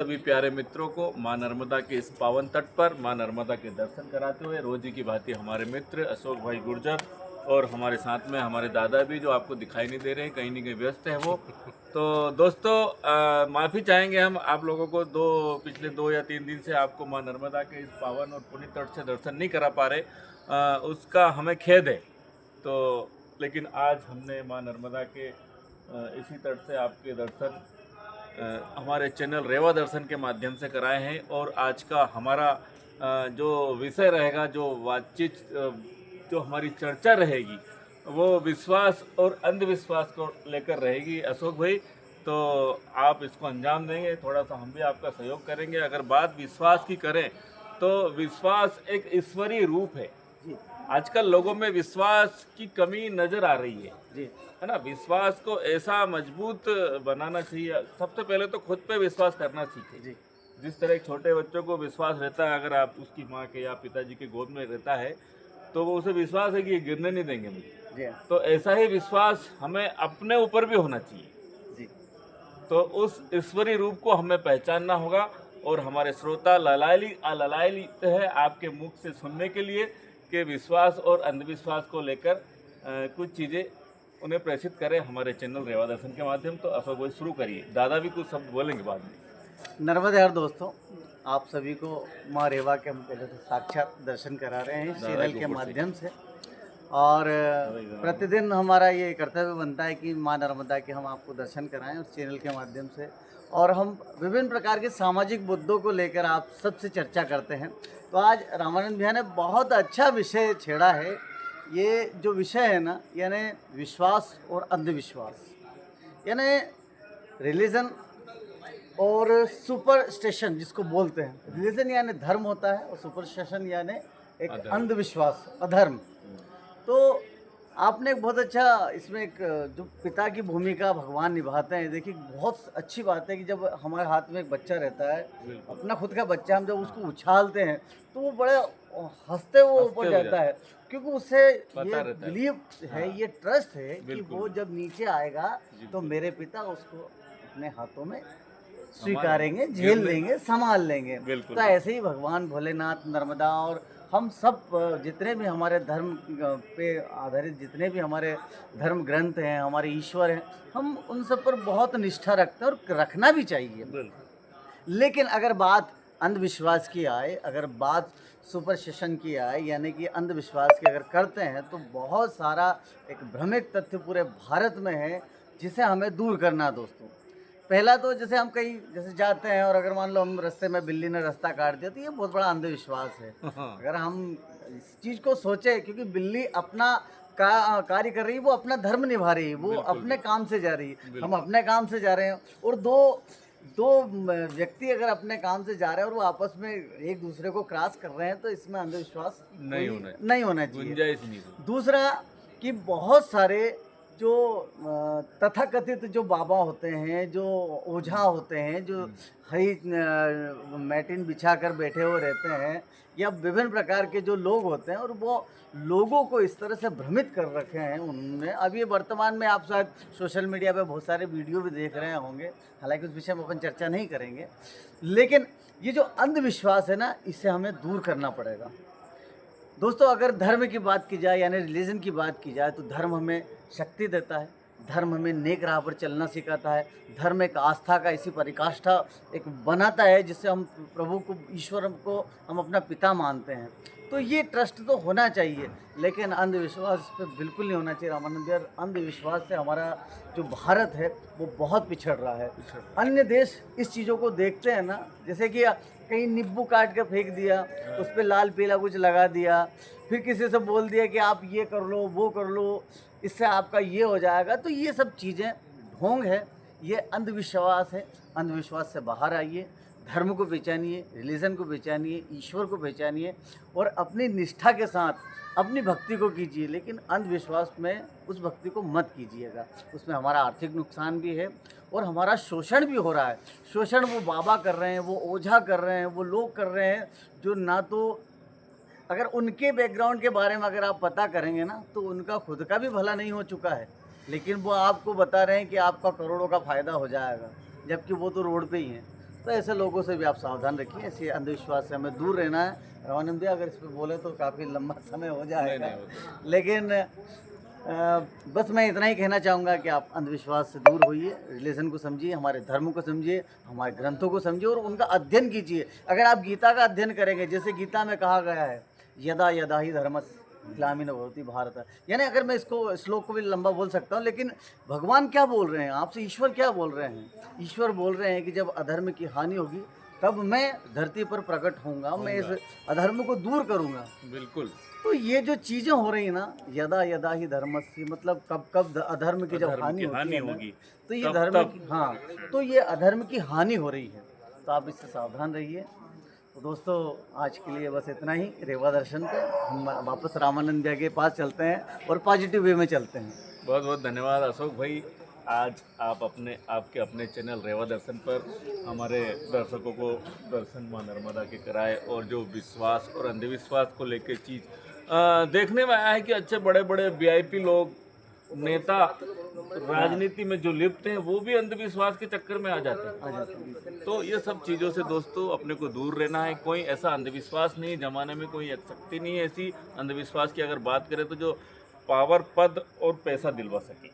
सभी प्यारे मित्रों को मां नर्मदा के इस पावन तट पर मां नर्मदा के दर्शन कराते हुए रोज की भांति हमारे मित्र अशोक भाई गुर्जर और हमारे साथ में हमारे दादा भी जो आपको दिखाई नहीं दे रहे हैं, कहीं ना कहीं व्यस्त है वो। तो दोस्तों माफ़ी चाहेंगे हम आप लोगों को, पिछले 2 या 3 दिन से आपको मां नर्मदा के इस पावन और पुण्य तट से दर्शन नहीं करा पा रहे, उसका हमें खेद है। तो लेकिन आज हमने मां नर्मदा के इसी तट से आपके दर्शन हमारे चैनल रेवा दर्शन के माध्यम से कराए हैं। और आज का हमारा जो विषय रहेगा, जो बातचीत, जो हमारी चर्चा रहेगी, वो विश्वास और अंधविश्वास को लेकर रहेगी। अशोक भाई, तो आप इसको अंजाम देंगे, थोड़ा सा हम भी आपका सहयोग करेंगे। अगर बात विश्वास की करें तो विश्वास एक ईश्वरीय रूप है जी। आजकल लोगों में विश्वास की कमी नज़र आ रही है जी, है ना। विश्वास को ऐसा मजबूत बनाना चाहिए। सबसे पहले तो खुद पे विश्वास करना सीखे जी। जिस तरह एक छोटे बच्चों को विश्वास रहता है, अगर आप उसकी माँ के या पिताजी के गोद में रहता है तो वो उसे विश्वास है कि ये गिरने नहीं देंगे मुझे जी। तो ऐसा ही विश्वास हमें अपने ऊपर भी होना चाहिए जी। तो उस ईश्वरीय रूप को हमें पहचानना होगा। और हमारे श्रोता ललायित है आपके मुख से सुनने के लिए कि विश्वास और अंधविश्वास को लेकर कुछ चीज़ें उन्हें प्रेषित करें हमारे चैनल रेवा दर्शन के माध्यम। तो अशोक भाई शुरू करिए, दादा भी कुछ शब्द बोलेंगे बाद में। नर्मदा यार दोस्तों, आप सभी को माँ रेवा के हम पहले तो साक्षात दर्शन करा रहे हैं चैनल के माध्यम से। और प्रतिदिन हमारा ये कर्तव्य बनता है कि माँ नर्मदा के हम आपको दर्शन कराएं और चैनल के माध्यम से। और हम विभिन्न प्रकार के सामाजिक मुद्दों को लेकर आप सबसे चर्चा करते हैं। तो आज रामानंद भैया ने बहुत अच्छा विषय छेड़ा है। ये जो विषय है ना, यानी विश्वास और अंधविश्वास, यानी रिलीजन और सुपरस्टिशन जिसको बोलते हैं। रिलीजन यानी धर्म होता है और सुपरस्टिशन यानी एक अंधविश्वास, अधर्म। तो आपने एक बहुत अच्छा इसमें एक जो पिता की भूमिका भगवान निभाते हैं। देखिए, बहुत अच्छी बात है कि जब हमारे हाथ में एक बच्चा रहता है, अपना खुद का बच्चा, हम जब उसको उछालते हैं तो वो बड़े हंसते हुए ऊपर जाता है, क्योंकि उससे ये बिलीव है, ये ट्रस्ट है कि वो जब नीचे आएगा तो मेरे पिता उसको अपने हाथों में स्वीकारेंगे, झेल लेंगे, संभाल लेंगे। तो ऐसे ही भगवान भोलेनाथ, नर्मदा और हम सब जितने भी हमारे धर्म पे आधारित जितने भी हमारे धर्म ग्रंथ हैं, हमारे ईश्वर हैं, हम उन सब पर बहुत निष्ठा रखते हैं और रखना भी चाहिए। लेकिन अगर बात अंधविश्वास की आए, अगर बात सुपरस्टिशन की आए, यानी कि अंधविश्वास की अगर करते हैं, तो बहुत सारा एक भ्रमित तथ्य पूरे भारत में है जिसे हमें दूर करना है दोस्तों। पहला तो जैसे हम कहीं जैसे जाते हैं और अगर मान लो हम रास्ते में बिल्ली ने रास्ता काट दिया, तो ये बहुत बड़ा अंधविश्वास है। अगर हम इस चीज़ को सोचें, क्योंकि बिल्ली अपना कार्य कर रही है, वो अपना धर्म निभा रही है, वो अपने काम से जा रही है, हम अपने काम से जा रहे हैं। और दो व्यक्ति अगर अपने काम से जा रहे हैं और वो आपस में एक दूसरे को क्रॉस कर रहे हैं, तो इसमें अंधविश्वास नहीं होना चाहिए। दूसरा कि बहुत सारे जो तथाकथित जो बाबा होते हैं, जो ओझा होते हैं, जो हरी मैटिन बिछा कर बैठे हुए रहते हैं, या विभिन्न प्रकार के जो लोग होते हैं, और वो लोगों को इस तरह से भ्रमित कर रखे हैं उन्होंने। अब ये वर्तमान में आप शायद सोशल मीडिया पे बहुत सारे वीडियो भी देख रहे होंगे, हालांकि उस विषय में अपन चर्चा नहीं करेंगे। लेकिन ये जो अंधविश्वास है ना, इसे हमें दूर करना पड़ेगा दोस्तों। अगर धर्म की बात की जाए, यानी रिलीजन की बात की जाए, तो धर्म हमें शक्ति देता है, धर्म हमें नेक राह पर चलना सिखाता है। धर्म एक आस्था का ऐसी परिकाष्ठा एक बनाता है जिससे हम प्रभु को, ईश्वर को हम अपना पिता मानते हैं। तो ये ट्रस्ट तो होना चाहिए, लेकिन अंधविश्वास पे बिल्कुल नहीं होना चाहिए रामानंद यार। अंधविश्वास से हमारा जो भारत है वो बहुत पिछड़ रहा है। अन्य देश इस चीज़ों को देखते हैं ना, जैसे कि कहीं नींबू काट के फेंक दिया, उस पर लाल पीला कुछ लगा दिया, फिर किसी से बोल दिया कि आप ये कर लो, वो कर लो, इससे आपका ये हो जाएगा। तो ये सब चीज़ें ढोंग है, ये अंधविश्वास है। अंधविश्वास से बाहर आइए, धर्म को पहचानिए, रिलीजन को पहचानिए, ईश्वर को पहचानिए और अपनी निष्ठा के साथ अपनी भक्ति को कीजिए। लेकिन अंधविश्वास में उस भक्ति को मत कीजिएगा, उसमें हमारा आर्थिक नुकसान भी है और हमारा शोषण भी हो रहा है। शोषण वो बाबा कर रहे हैं, वो ओझा कर रहे हैं, वो लोग कर रहे हैं जो ना तो, अगर उनके बैकग्राउंड के बारे में अगर आप पता करेंगे ना, तो उनका खुद का भी भला नहीं हो चुका है, लेकिन वो आपको बता रहे हैं कि आपका करोड़ों का फ़ायदा हो जाएगा, जबकि वो तो रोड पे ही हैं। तो ऐसे लोगों से भी आप सावधान रखिए, ऐसे अंधविश्वास से हमें दूर रहना है। रामानंद भैया अगर इस पर बोले तो काफ़ी लंबा समय हो जाएगा, लेकिन बस मैं इतना ही कहना चाहूँगा कि आप अंधविश्वास से दूर होइए, रिलीजन को समझिए, हमारे धर्म को समझिए, हमारे ग्रंथों को समझिए और उनका अध्ययन कीजिए। अगर आप गीता का अध्ययन करेंगे, जैसे गीता में कहा गया है, यदा यदा ही धर्मस्य ग्लानिर्भवति भवति भारत, यानी अगर मैं इसको श्लोक को भी लंबा बोल सकता हूँ, लेकिन भगवान क्या बोल रहे हैं आपसे, ईश्वर क्या बोल रहे हैं? ईश्वर बोल रहे हैं कि जब अधर्म की हानि होगी तब मैं धरती पर प्रकट होऊंगा, मैं इस अधर्म को दूर करूंगा। बिल्कुल। तो ये जो चीज़ें हो रही ना, यदा यदा ही धर्मस्य, मतलब कब कब अधर्म की जब हानि होती है होगी तो ये धर्म की, हाँ, तो ये अधर्म की हानि हो रही है, तो आप इससे सावधान रहिए। तो दोस्तों आज के लिए बस इतना ही। रेवा दर्शन पे हम वापस रामानंद भैया के पास चलते हैं और पॉजिटिव वे में चलते हैं। बहुत बहुत धन्यवाद अशोक भाई। आज आप आपके अपने चैनल रेवा दर्शन पर हमारे दर्शकों को दर्शन माँ नर्मदा के कराए, और जो विश्वास और अंधविश्वास को लेकर चीज़ देखने में आया है कि अच्छे बड़े बड़े वीआईपी लोग, नेता राजनीति में जो लिप्त हैं, वो भी अंधविश्वास के चक्कर में आ जाते हैं। तो ये सब चीज़ों से दोस्तों अपने को दूर रहना है। कोई ऐसा अंधविश्वास नहीं, जमाने में कोई शक्ति नहीं है ऐसी अंधविश्वास की अगर बात करें तो जो पावर, पद और पैसा दिलवा सके,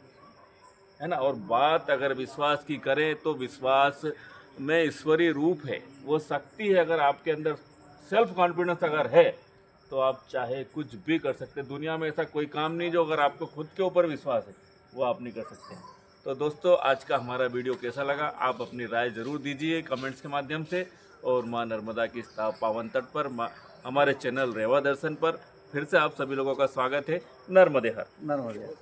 है ना। और बात अगर विश्वास की करें तो विश्वास में ईश्वरीय रूप है, वो शक्ति है। अगर आपके अंदर सेल्फ कॉन्फिडेंस अगर है तो आप चाहे कुछ भी कर सकते हैं। दुनिया में ऐसा कोई काम नहीं जो अगर आपको खुद के ऊपर विश्वास है वो आप नहीं कर सकते हैं। तो दोस्तों आज का हमारा वीडियो कैसा लगा, आप अपनी राय ज़रूर दीजिए कमेंट्स के माध्यम से। और माँ नर्मदा की इस पावन तट पर हमारे चैनल रेवा दर्शन पर फिर से आप सभी लोगों का स्वागत है। नर्मदे हर। नर्मदे।